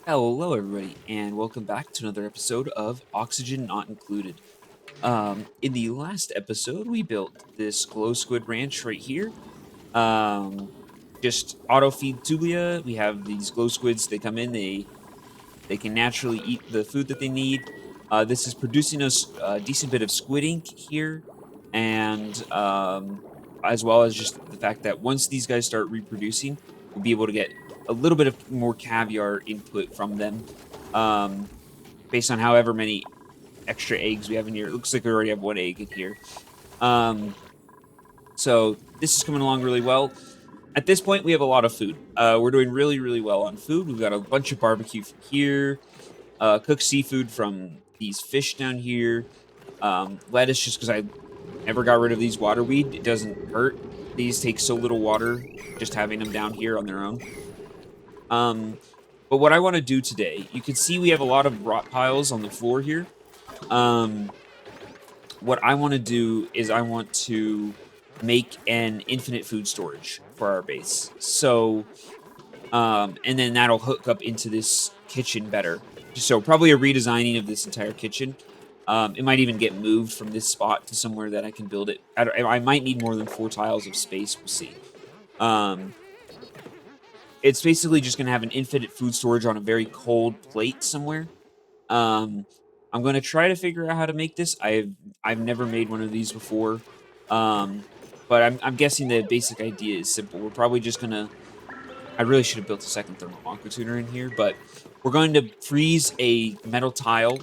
Hello, everybody, and welcome back to another episode of Oxygen Not Included. In the last episode, we built this glow squid ranch right here. Um, just auto feed tubia. We have these glow squids. They come in. They can naturally eat the food that they need. This is producing us a decent bit of squid ink here, and as well as just the fact that once these guys start reproducing, we'll be able to get a little bit of more caviar input from them, um, based on however many extra eggs we have in here. It looks like we already have one egg in here. Um, so this is coming along really well. At this point, we have a lot of food. We're doing really, really well on food. We've got a bunch of barbecue from here, cooked seafood from these fish down here. Lettuce, just because I never got rid of these water weed. It doesn't hurt. These take so little water just having them down here on their own. Um, but what I want to do today, you can see we have a lot of rot piles on the floor here. Um, what I want to do is I want to make an infinite food storage for our base. So, and then that'll hook up into this kitchen better. So probably a redesigning of this entire kitchen. It might even get moved from this spot to somewhere that I can build it. I might need more than 4 tiles of space. We'll see. Um, it's basically just going to have an infinite food storage on a very cold plate somewhere. Um, I'm going to try to figure out how to make this. I've never made one of these before. But I'm guessing the basic idea is simple. We're probably just going to I really should have built a second thermal aqua tuner in here, but we're going to freeze a metal tile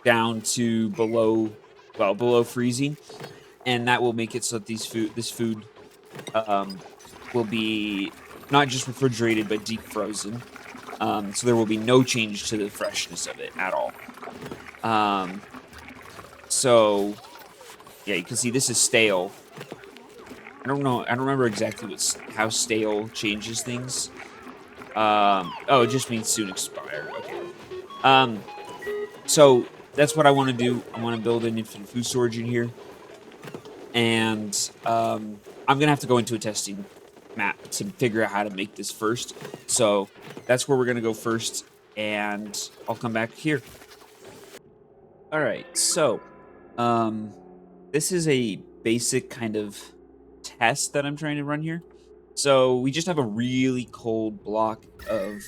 down to below freezing, and that will make it so that this food um, will be not just refrigerated but deep frozen. So there will be no change to the freshness of it at all. Um, so yeah, you can see this is stale. I don't know. I don't remember exactly how stale changes things. Oh, it just means soon expire. Okay. Um, so that's what I want to do. I want to build an infinite food storage in here, and I'm gonna have to go into a testing map to figure out how to make this first. So that's where we're gonna go first, and I'll come back here. All right. So, um, this is a basic kind of test that I'm trying to run here. So we just have a really cold block of,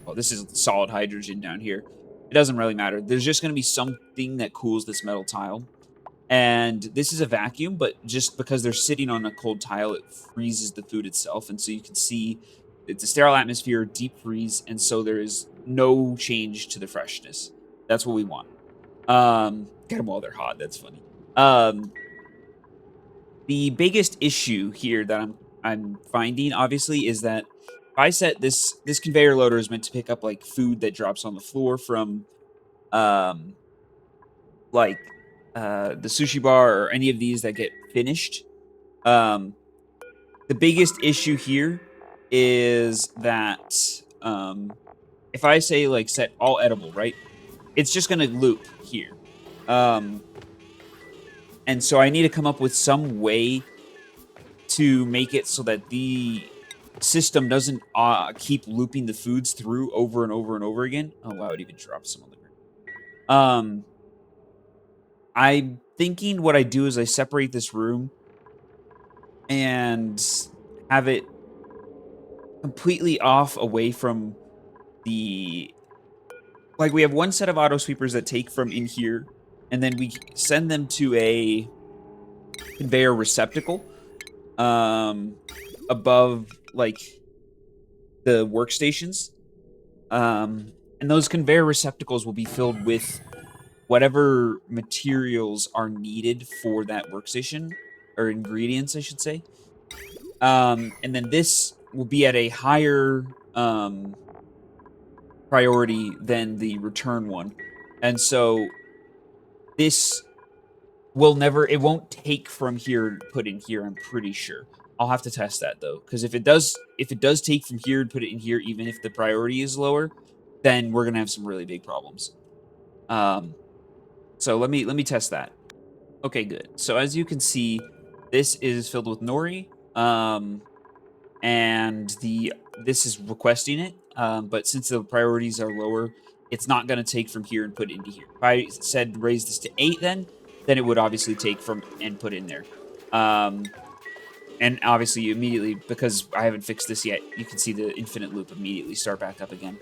well, this is solid hydrogen down here. It doesn't really matter. There's just going to be something that cools this metal tile. And this is a vacuum, but just because they're sitting on a cold tile, it freezes the food itself. And so you can see it's a sterile atmosphere, deep freeze, and so there is no change to the freshness. That's what we want. Get them while they're hot. That's funny. Um, the biggest issue here that I'm finding, obviously, is that if I set this conveyor loader is meant to pick up like food that drops on the floor from um like the sushi bar or any of these that get finished. Um, the biggest issue here is that if I say like set all edible, right? It's just gonna loop here. Um, and so I need to come up with some way to make it so that the system doesn't keep looping the foods through over and over and over again. Oh wow, it even dropped some on the ground. Um, I'm thinking what I do is I separate this room and have it completely off away from the like we have one set of auto sweepers that take from in here, and then we send them to a conveyor receptacle um above like the workstations. And those conveyor receptacles will be filled with whatever materials are needed for that workstation, or ingredients, I should say. And then this will be at a higher priority than the return one. And so this it won't take from here, put in here, I'm pretty sure. I'll have to test that though, because if it does take from here and put it in here, even if the priority is lower, then we're gonna have some really big problems. Um, so let me test that. Okay, good. So as you can see, this is filled with nori, and this is requesting it. but since the priorities are lower, it's not going to take from here and put into here. If I said raise this to 8, then it would obviously take from and put in there. Um, and obviously, immediately, because I haven't fixed this yet, you can see the infinite loop immediately start back up again.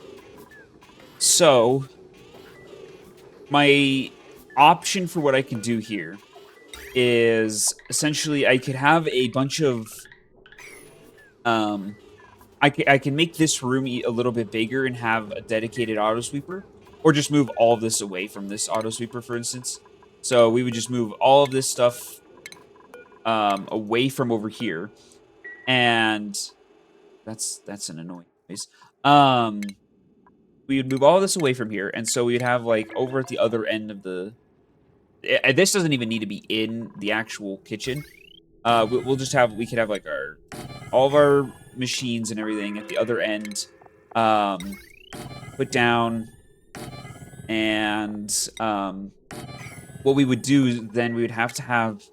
So, my option for what I can do here is essentially I could have a bunch of um I can make this room a little bit bigger and have a dedicated auto sweeper, or just move all of this away from this auto sweeper, for instance. So we would just move all of this stuff away from over here, and that's an annoying noise. Um, we would move all this away from here, and so we'd have like over at the other end of the. This doesn't even need to be in the actual kitchen. We'll just have we could have like our all of our machines and everything at the other end. Um, put down, and what we would do then we would have to have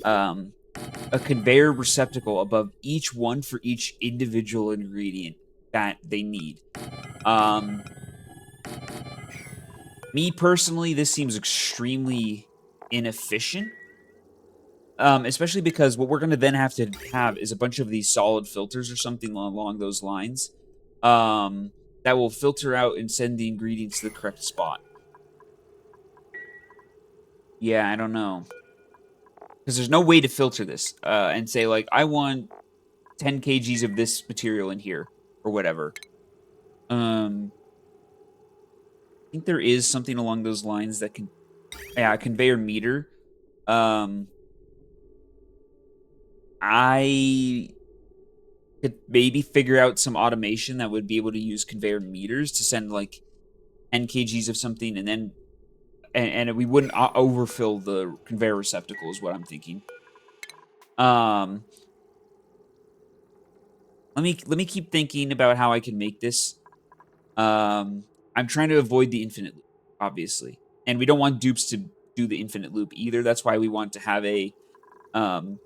um, a conveyor receptacle above each one for each individual ingredient that they need. Um, Me personally, this seems extremely inefficient. Especially because what we're going to then have to have is a bunch of these solid filters or something along those lines, um, that will filter out and send the ingredients to the correct spot. Yeah, I don't know, because there's no way to filter this and say like I want 10 kgs of this material in here or whatever. I think there is something along those lines that can, yeah, conveyor meter. Um, I could maybe figure out some automation that would be able to use conveyor meters to send like 10 kgs of something, and then and we wouldn't overfill the conveyor receptacle is what I'm thinking. Um, let me keep thinking about how I can make this. I'm trying to avoid the infinite loop, obviously, and we don't want dupes to do the infinite loop either. That's why we want to have um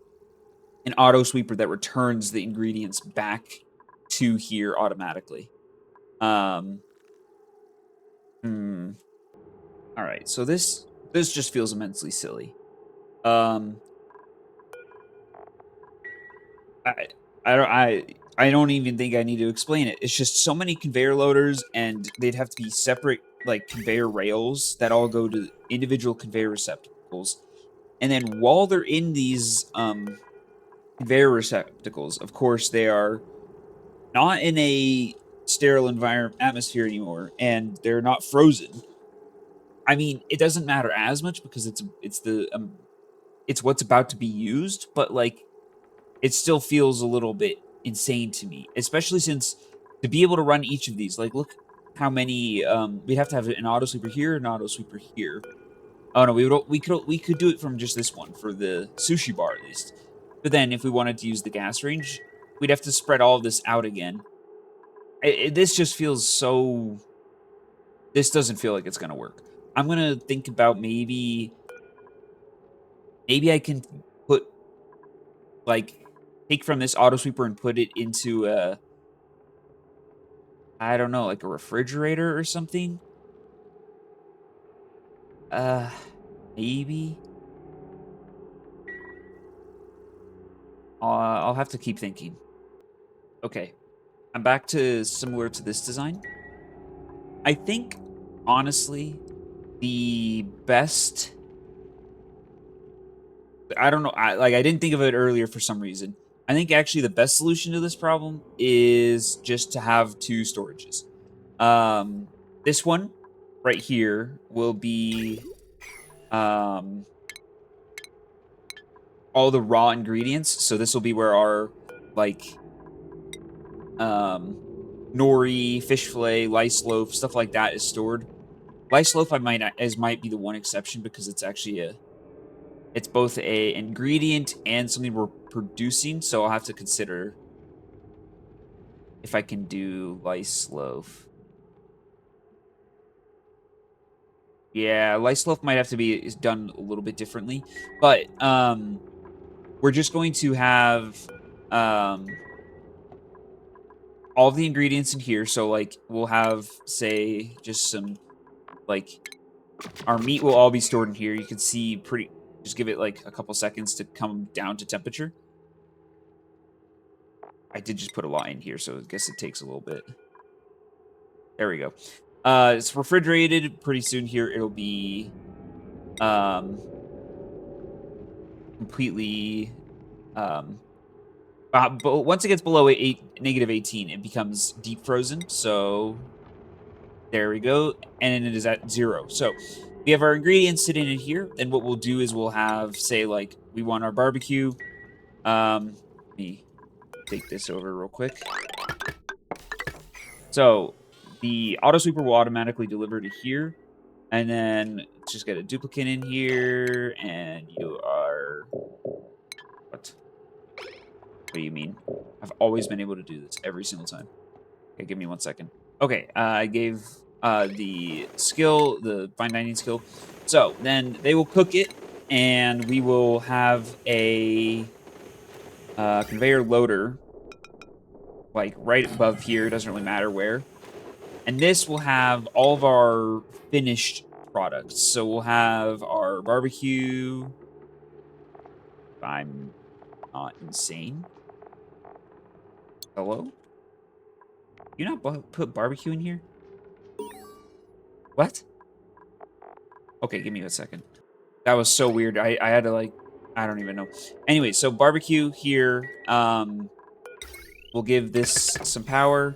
an auto sweeper that returns the ingredients back to here automatically. Um, hmm. All right, so this just feels immensely silly. Um, I I don't even think I need to explain it. It's just so many conveyor loaders, and they'd have to be separate like conveyor rails that all go to individual conveyor receptacles. And then while they're in these conveyor receptacles, of course, they are not in a sterile environment atmosphere anymore, and they're not frozen. I mean, it doesn't matter as much because it's what's about to be used, but like it still feels a little bit insane to me, especially since to be able to run each of these, like look how many we have to have an auto sweeper here, an auto sweeper here. Oh no, we could do it from just this one for the sushi bar at least. But then if we wanted to use the gas range, we'd have to spread all of this out again. This just feels so. This doesn't feel like it's gonna work. I'm gonna think about maybe I can put like take from this auto sweeper and put it into a, I don't know, like a refrigerator or something. Uh, maybe. I'll have to keep thinking. Okay, I'm back to similar to this design. I think, honestly, the best. I don't know. I didn't think of it earlier for some reason. I think actually the best solution to this problem is just to have two storages. Um, this one right here will be um all the raw ingredients. So this will be where our like um nori, fish fillet, lice loaf, stuff like that is stored. Lice loaf I might be the one exception because it's actually it's both a ingredient and something we're producing, so I'll have to consider if I can do lice loaf. Yeah, lice loaf might have to be is done a little bit differently, but we're just going to have um all the ingredients in here. So, like, we'll have, say, just some, like, our meat will all be stored in here. You can see just give it, like, a couple seconds to come down to temperature. I did just put a lot in here, so I guess it takes a little bit. There we go. It's refrigerated. Pretty soon here, it'll be completely but once it gets below -18, it becomes deep frozen. So there we go, and it is at 0. So we have our ingredients sitting in here. Then what we'll do is we'll have, say, like, we want our barbecue. Let me take this over real quick. So the auto sweeper will automatically deliver to here, and then let's just get a duplicate in here, and you are what? What do you mean? I've always been able to do this every single time. Okay, give me 1 second. Okay, I gave the skill, the fine dining skill. So then they will cook it, and we will have a conveyor loader, like right above here. Doesn't really matter where. And this will have all of our finished products. So we'll have our barbecue. If I'm not insane. Hello? You not put barbecue in here? What? Okay, give me a second. That was so weird. I had to, like, I don't even know. Anyway, so barbecue here. We'll give this some power,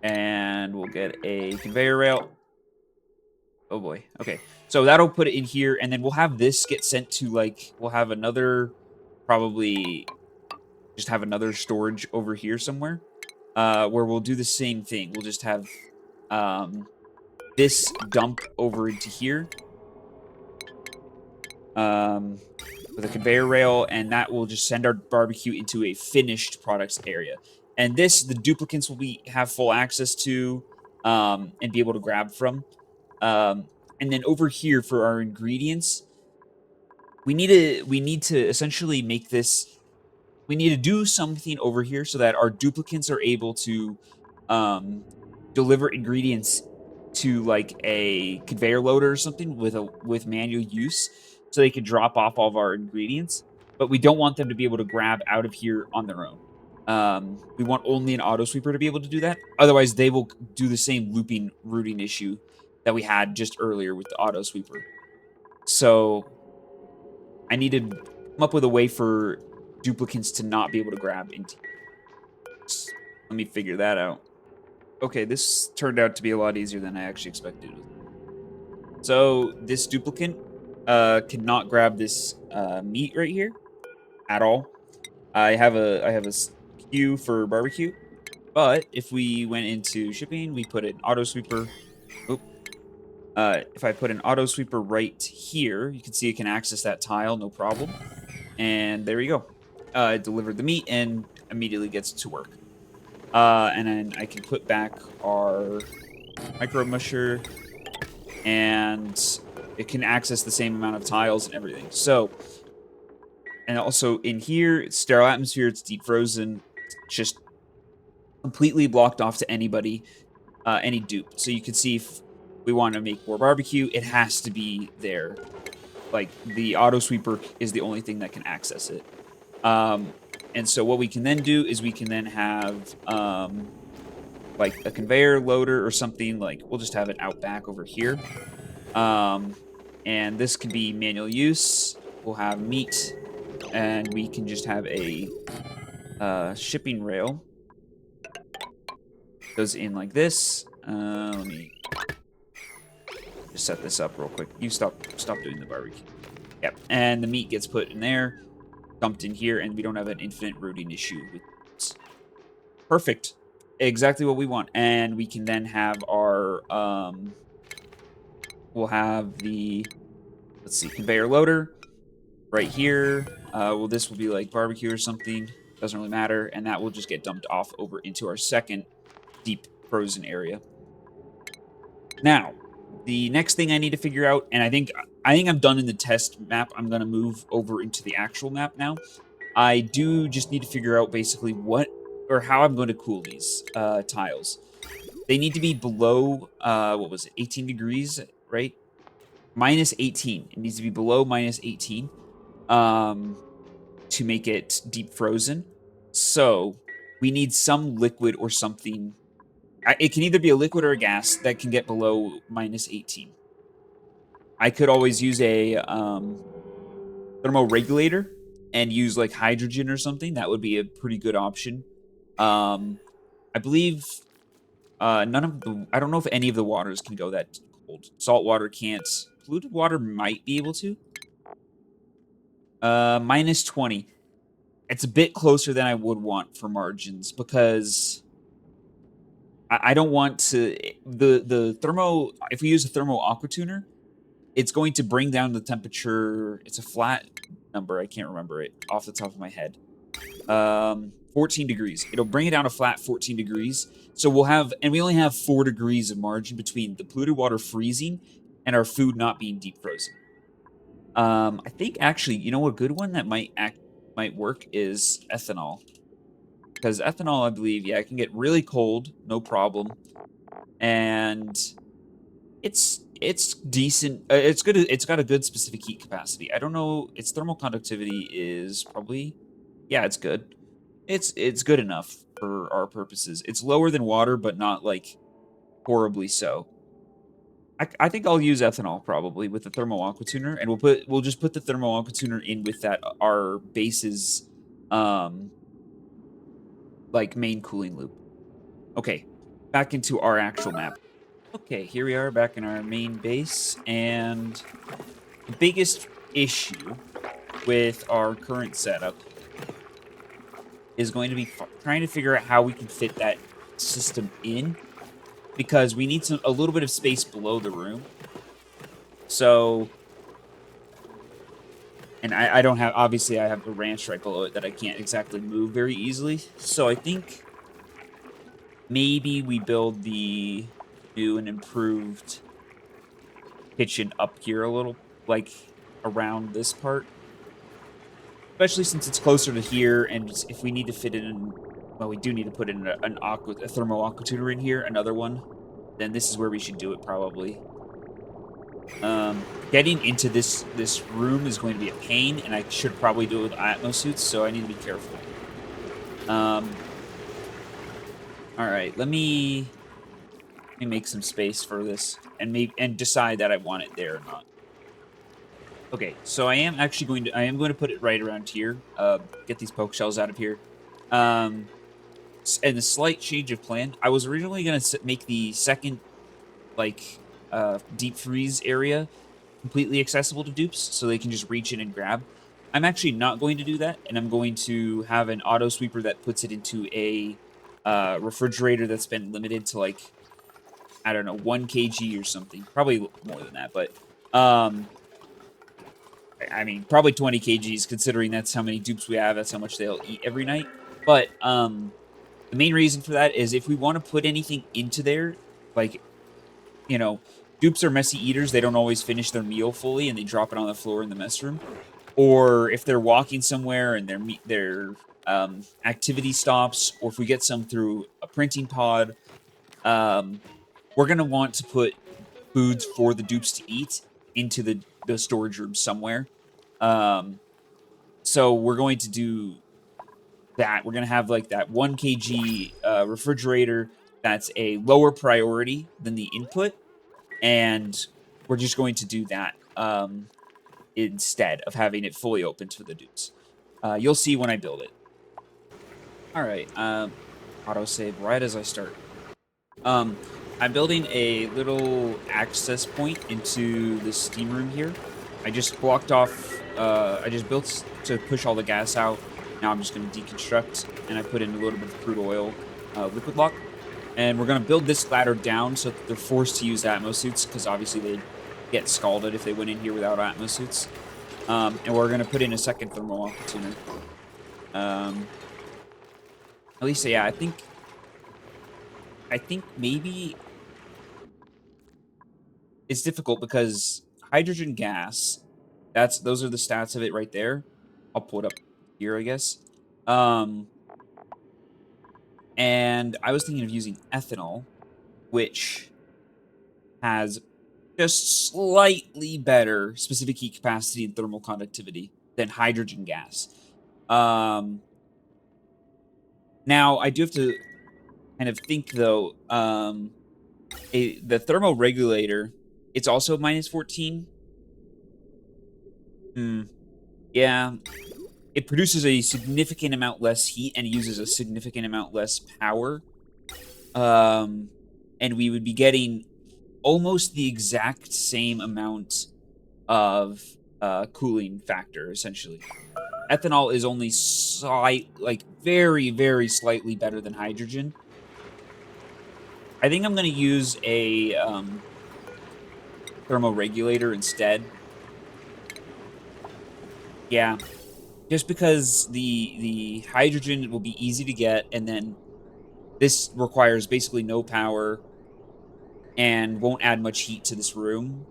and we'll get a conveyor rail. Oh boy. Okay, so that'll put it in here, and then we'll have this get sent to, like, we'll have another, probably just have another storage over here somewhere, where we'll do the same thing. We'll just have this dump over into here. With a conveyor rail, and that will just send our barbecue into a finished products area. And this, the duplicates will have full access to, and be able to grab from. And then over here for our ingredients, we need to essentially make this. We need to do something over here so that our duplicates are able to deliver ingredients to, like, a conveyor loader or something with manual use, so they can drop off all of our ingredients. But we don't want them to be able to grab out of here on their own. We want only an auto sweeper to be able to do that. Otherwise, they will do the same looping routing issue that we had just earlier with the auto sweeper. So I need to come up with a way for duplicates to not be able to grab into. Let me figure that out. Okay, this turned out to be a lot easier than I actually expected. So this duplicate cannot grab this meat right here at all. I have a queue for barbecue, but if we went into shipping, we put an auto sweeper. Oop. If I put an auto sweeper right here, you can see it can access that tile, no problem. And there you go. It delivered the meat and immediately gets to work. And then I can put back our micro musher, and it can access the same amount of tiles and everything. So, and also in here, it's sterile atmosphere, it's deep frozen, it's just completely blocked off to anybody, any dupe. So you can see if we want to make more barbecue, it has to be there. Like, the auto sweeper is the only thing that can access it. And so what we can then do is we can then have, like, a conveyor loader or something. Like, we'll just have it out back over here. And this can be manual use. We'll have meat, and we can just have a shipping rail. Goes in like this. Let me just set this up real quick. You stop doing the barbecue. Yep, and the meat gets put in there, dumped in here, and we don't have an infinite routing issue with this. Perfect. Exactly what we want. And we can then have our, we'll have the, let's see, conveyor loader right here. Well, this will be like barbecue or something. Doesn't really matter. And that will just get dumped off over into our second deep frozen area. Now, the next thing I need to figure out, and I think I'm done in the test map. I'm going to move over into the actual map now. I do just need to figure out basically what or how I'm going to cool these tiles. They need to be below, what was it, 18 degrees, right? Minus 18. It needs to be below minus 18 um, to make it deep frozen. So we need some liquid or something. It can either be a liquid or a gas that can get below minus 18. I could always use a thermoregulator and use like hydrogen or something. That would be a pretty good option. Um, I believe none of the. I don't know if any of the waters can go that cold. Salt water can't. Polluted water might be able to. Minus 20. It's a bit closer than I would want for margins because I don't want to the thermo. If we use a thermo aqua tuner, it's going to bring down the temperature. It's a flat number. I can't remember it off the top of my head. 14 degrees. It'll bring it down a flat 14 degrees. So we'll have, and we only have 4 degrees of margin between the polluted water freezing and our food not being deep frozen. I think actually, you know, a good one that might work is ethanol, because ethanol, I believe, yeah, it can get really cold, no problem, and it's decent. It's good. It's got a good specific heat capacity. I don't know. Its thermal conductivity is probably, yeah, it's good. It's good enough for our purposes. It's lower than water, but not like horribly so. I think I'll use ethanol probably with the thermal aqua tuner, and we'll just put the thermal aqua tuner in with that our base's um like main cooling loop. Okay, back into our actual map. Okay, here we are back in our main base, and the biggest issue with our current setup is going to be trying to figure out how we can fit that system in, because we need a little bit of space below the room. So, and I don't have, obviously I have the ranch right below it that I can't exactly move very easily. So I think maybe we build the new and improved kitchen up here a little, like around this part, especially since it's closer to here. And if we need to fit in, well, we do need to put in a thermo aqua tuner in here, another one. Then this is where we should do it probably. Getting into this room is going to be a pain, and I should probably do it with Atmo suits, so I need to be careful. All right, let me make some space for this, and decide that I want it there or not. Okay, so I am going to put it right around here. Get these poke shells out of here. Um, and a slight change of plan. I was originally going to make the second like deep freeze area completely accessible to dupes, so they can just reach in and grab. I'm actually not going to do that, and I'm going to have an auto sweeper that puts it into a refrigerator that's been limited to like, I don't know, 1 kg or something. Probably more than that, but I mean, probably 20 kgs considering that's how many dupes we have. That's how much they'll eat every night. But the main reason for that is if we want to put anything into there, like, you know, dupes are messy eaters. They don't always finish their meal fully, and they drop it on the floor in the mess room. Or if they're walking somewhere and their activity stops, or if we get some through a printing pod, um, we're gonna want to put foods for the dupes to eat into the storage room somewhere. Um, so we're going to do that. We're gonna have like that 1 kg refrigerator that's a lower priority than the input, and we're just going to do that instead of having it fully open to the dupes. You'll see when I build it. All right. Autosave right as I start. Um, I'm building a little access point into the steam room here. I just blocked off. I just built to push all the gas out. Now I'm just going to deconstruct, and I put in a little bit of crude oil liquid lock. And we're going to build this ladder down so that they're forced to use Atmo suits, because obviously they'd get scalded if they went in here without Atmo suits. And we're going to put in a second thermal aqua tuner. At least, yeah, I think maybe it's difficult because hydrogen gas, those are the stats of it right there. I'll pull it up here, I guess. Um, And I was thinking of using ethanol, which has just slightly better specific heat capacity and thermal conductivity than hydrogen gas. Um, Now I do have to kind of think though. The thermoregulator, it's also minus 14. Hmm. Yeah, it produces a significant amount less heat and uses a significant amount less power. Um, and we would be getting almost the exact same amount of cooling factor, essentially. Ethanol is only like very, very slightly better than hydrogen. I think I'm going to use a thermoregulator instead. Yeah, just because the hydrogen will be easy to get, and then this requires basically no power and won't add much heat to this room.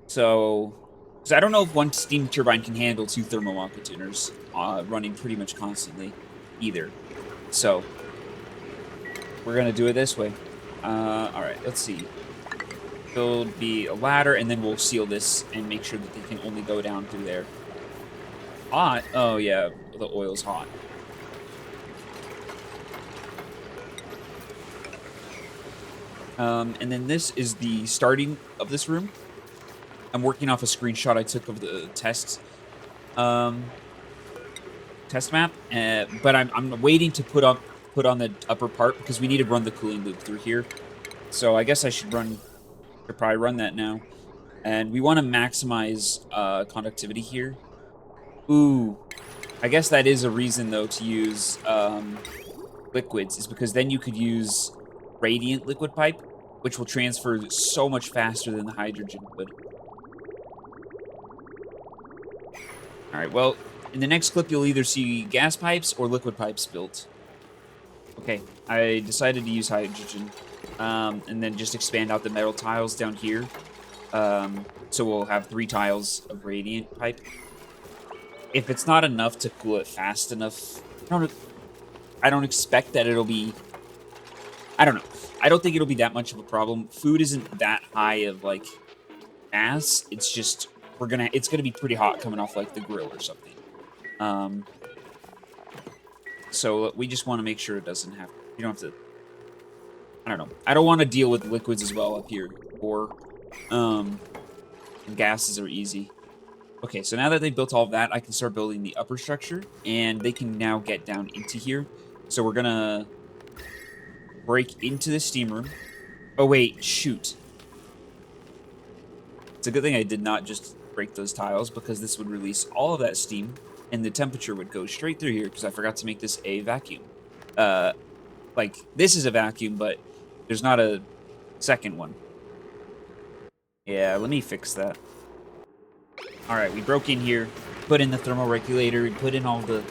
So, because I don't know if one steam turbine can handle two thermal aqua tuners running pretty much constantly either. So we're gonna do it this way. All right, let's see. Build the ladder, and then we'll seal this and make sure that they can only go down through there. Hot? Oh yeah, the oil's hot. And then this is the starting of this room. I'm working off a screenshot I took of the um, test map, but I'm waiting to put on the upper part because we need to run the cooling loop through here. So I guess I should probably run that now. And we want to maximize conductivity here. Ooh, I guess that is a reason though to use liquids, is because then you could use radiant liquid pipe, which will transfer so much faster than the hydrogen would. All right, well, in the next clip, you'll either see gas pipes or liquid pipes built. Okay, I decided to use hydrogen, and then just expand out the metal tiles down here. So we'll have 3 tiles of radiant pipe. If it's not enough to cool it fast enough, I don't expect that it'll be. I don't know. I don't think it'll be that much of a problem. Food isn't that high of like mass. It's just it's gonna be pretty hot coming off like the grill or something. Um, so we just want to make sure it doesn't have. You don't have to. I don't know. I don't want to deal with liquids as well up here, or and gases are easy. Okay, so now that they've built all of that, I can start building the upper structure, and they can now get down into here. So we're gonna break into the steam room. Oh wait, shoot. It's a good thing I did not just break those tiles, because this would release all of that steam, and the temperature would go straight through here, because I forgot to make this a vacuum. Like, this is a vacuum, but there's not a second one. Yeah, let me fix that. All right, we broke in here, put in the thermoregulator, we put in all the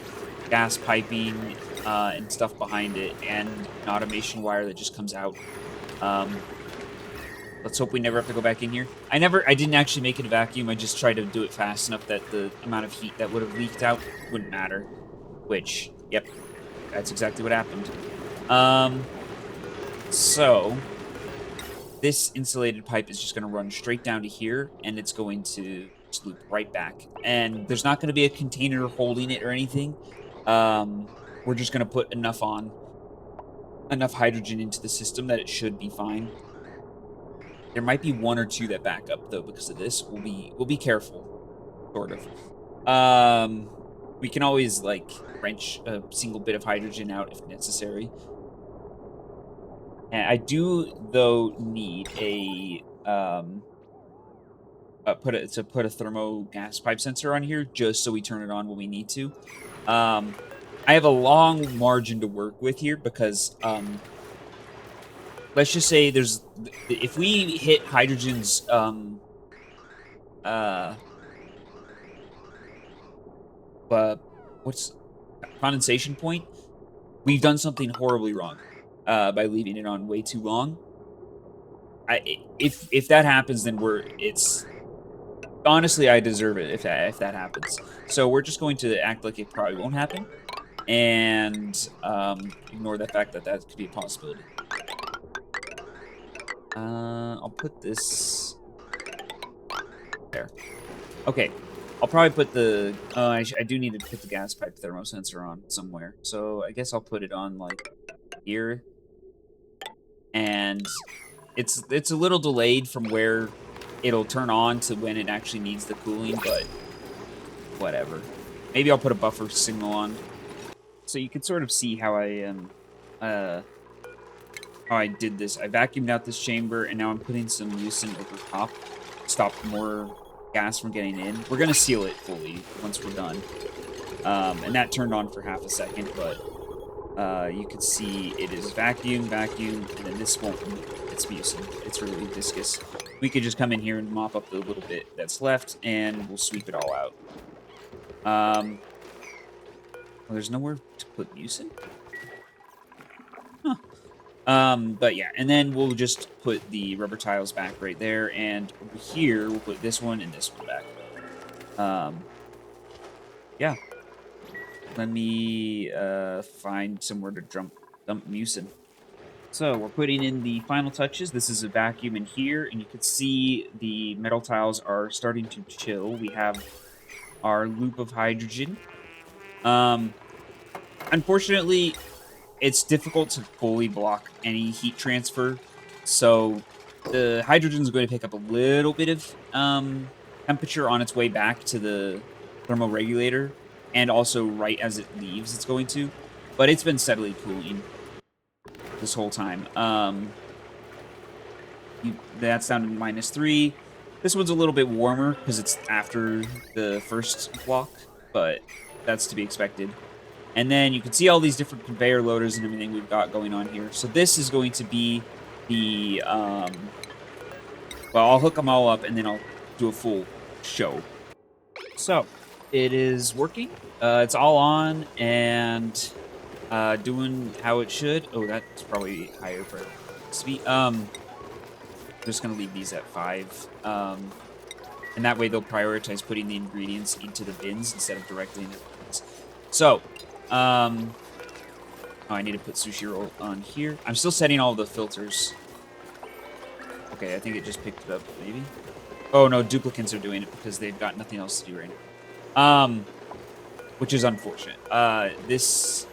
gas piping and stuff behind it, and an automation wire that just comes out. Let's hope we never have to go back in here. I didn't actually make it a vacuum. I just tried to do it fast enough that the amount of heat that would have leaked out wouldn't matter. Which, yep, that's exactly what happened. So this insulated pipe is just going to run straight down to here, and it's going to just loop right back. And there's not going to be a container holding it or anything. We're just going to put enough hydrogen into the system that it should be fine. There might be 1 or 2 that back up though because of this. We'll be careful, sort of. We can always like wrench a single bit of hydrogen out if necessary. And I do though need put a thermo gas pipe sensor on here just so we turn it on when we need to. I have a long margin to work with here because let's just say if we hit hydrogen's what's condensation point, we've done something horribly wrong by leaving it on way too long. If that happens, then it's honestly, I deserve it if that happens. So we're just going to act like it probably won't happen. and ignore the fact that that could be a possibility. I'll put this there. Okay. I'll probably put the... I do need to put the gas pipe thermosensor on somewhere. So I guess I'll put it on, like, here. And it's a little delayed from where it'll turn on to when it actually needs the cooling, but whatever. Maybe I'll put a buffer signal on. So you can sort of see how I did this. I vacuumed out this chamber, and now I'm putting some mucin over top to stop more gas from getting in. We're going to seal it fully once we're done. And that turned on for half a second, but you can see it is vacuum, and then this won't move. It's mucin. It's really viscous. We could just come in here and mop up the little bit that's left, and we'll sweep it all out. Well, there's nowhere to put mucin? Huh. But yeah, and then we'll just put the rubber tiles back right there, and over here, we'll put this one and this one back. Yeah. Let me find somewhere to dump mucin. So we're putting in the final touches. This is a vacuum in here, and you can see the metal tiles are starting to chill. We have our loop of hydrogen. Unfortunately, it's difficult to fully block any heat transfer, so the hydrogen is going to pick up a little bit of temperature on its way back to the thermoregulator, and also right as it leaves, it's going to. But it's been steadily cooling this whole time. That's down to -3. This one's a little bit warmer because it's after the first block, but that's to be expected. And then you can see all these different conveyor loaders and everything we've got going on here. So this is going to be the, well, I'll hook them all up and then I'll do a full show. So it is working. It's all on and doing how it should. Oh, that's probably higher for speed. I'm just going to leave these at 5. And that way they'll prioritize putting the ingredients into the bins instead of directly in the bins. So, oh, I need to put sushi roll on here. I'm still setting all the filters. Okay, I think it just picked it up, maybe. Oh, no, duplicants are doing it because they've got nothing else to do right now. Which is unfortunate. This...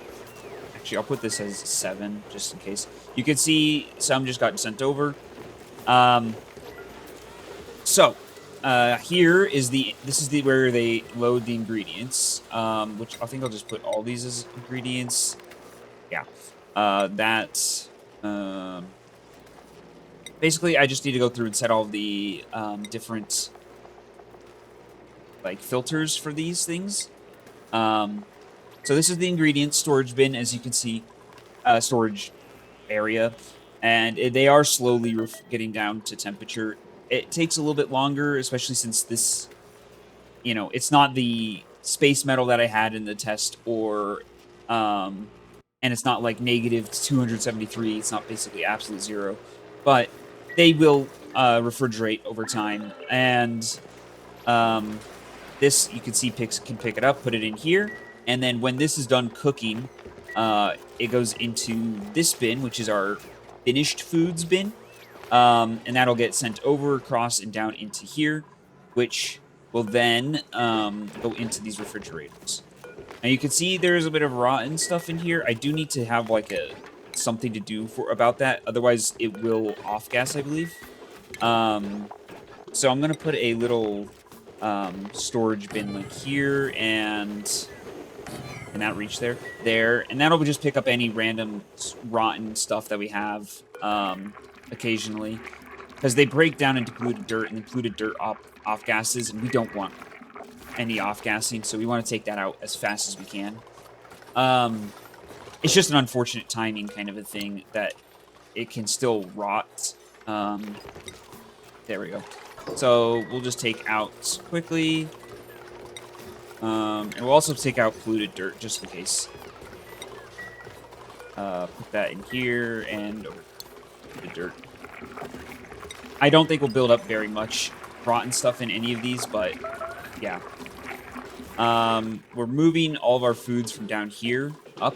Actually, I'll put this as 7, just in case. You can see some just got sent over. Here is this is where they load the ingredients, which I think I'll just put all these as ingredients. Yeah. Basically, I just need to go through and set all the different, like, filters for these things. So this is the ingredient storage bin, as you can see, storage area, and they are slowly getting down to temperature. It takes a little bit longer, especially since this, you know, it's not the space metal that I had in the test, or, and it's not like -273. It's not basically absolute 0, but they will refrigerate over time, and this you can see can pick it up, put it in here, and then when this is done cooking, it goes into this bin, which is our finished foods bin. And that'll get sent over, across, and down into here, which will then go into these refrigerators. Now you can see there's a bit of rotten stuff in here. I do need to have like something to do about that, otherwise it will off gas, I believe. So I'm gonna put a little storage bin like here and that reach there, and that'll just pick up any random rotten stuff that we have. Occasionally, because they break down into polluted dirt, and the polluted dirt off gases, and we don't want any off gassing, so we want to take that out as fast as we can. It's just an unfortunate timing kind of a thing that it can still rot. There we go. So we'll just take out quickly, and we'll also take out polluted dirt just in case. Put that in here and over the dirt. I don't think we'll build up very much rotten stuff in any of these, but yeah. We're moving all of our foods from down here up.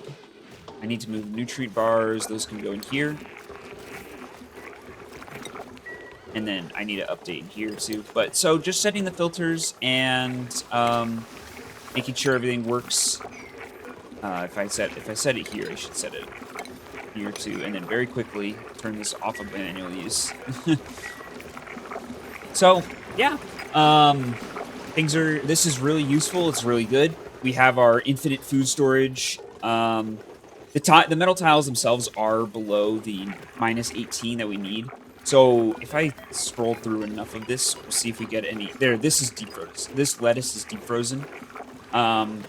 I need to move nutrient bars. Those can go in here. And then I need to update in here too. But so just setting the filters and making sure everything works. If I set it here, I should set it here too, and then very quickly turn this off of manual use. So yeah, um, things are. This is really useful. It's really good. We have our infinite food storage. The metal tiles themselves are below the -18 that we need. So if I scroll through enough of this, we'll see if we get any. There, this is deep frozen. This lettuce is deep frozen. Um,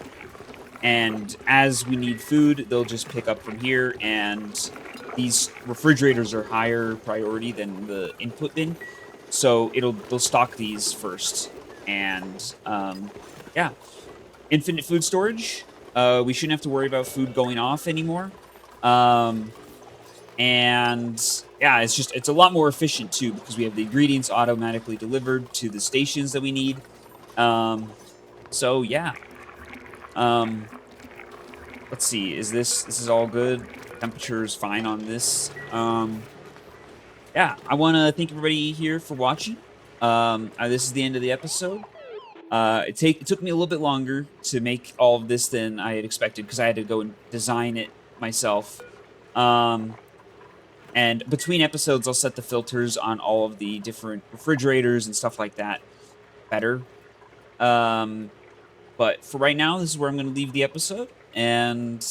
and as we need food, they'll just pick up from here. And these refrigerators are higher priority than the input bin, so they'll stock these first. And yeah, infinite food storage. We shouldn't have to worry about food going off anymore. Um, and yeah, it's a lot more efficient too because we have the ingredients automatically delivered to the stations that we need. Um, so yeah. Um, let's see. This is all good? Temperature is fine on this. Yeah, I want to thank everybody here for watching. This is the end of the episode. It took me a little bit longer to make all of this than I had expected because I had to go and design it myself. Um, and between episodes, I'll set the filters on all of the different refrigerators and stuff like that better. Um, but for right now, this is where I'm going to leave the episode. And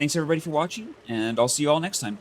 thanks everybody for watching, and I'll see you all next time.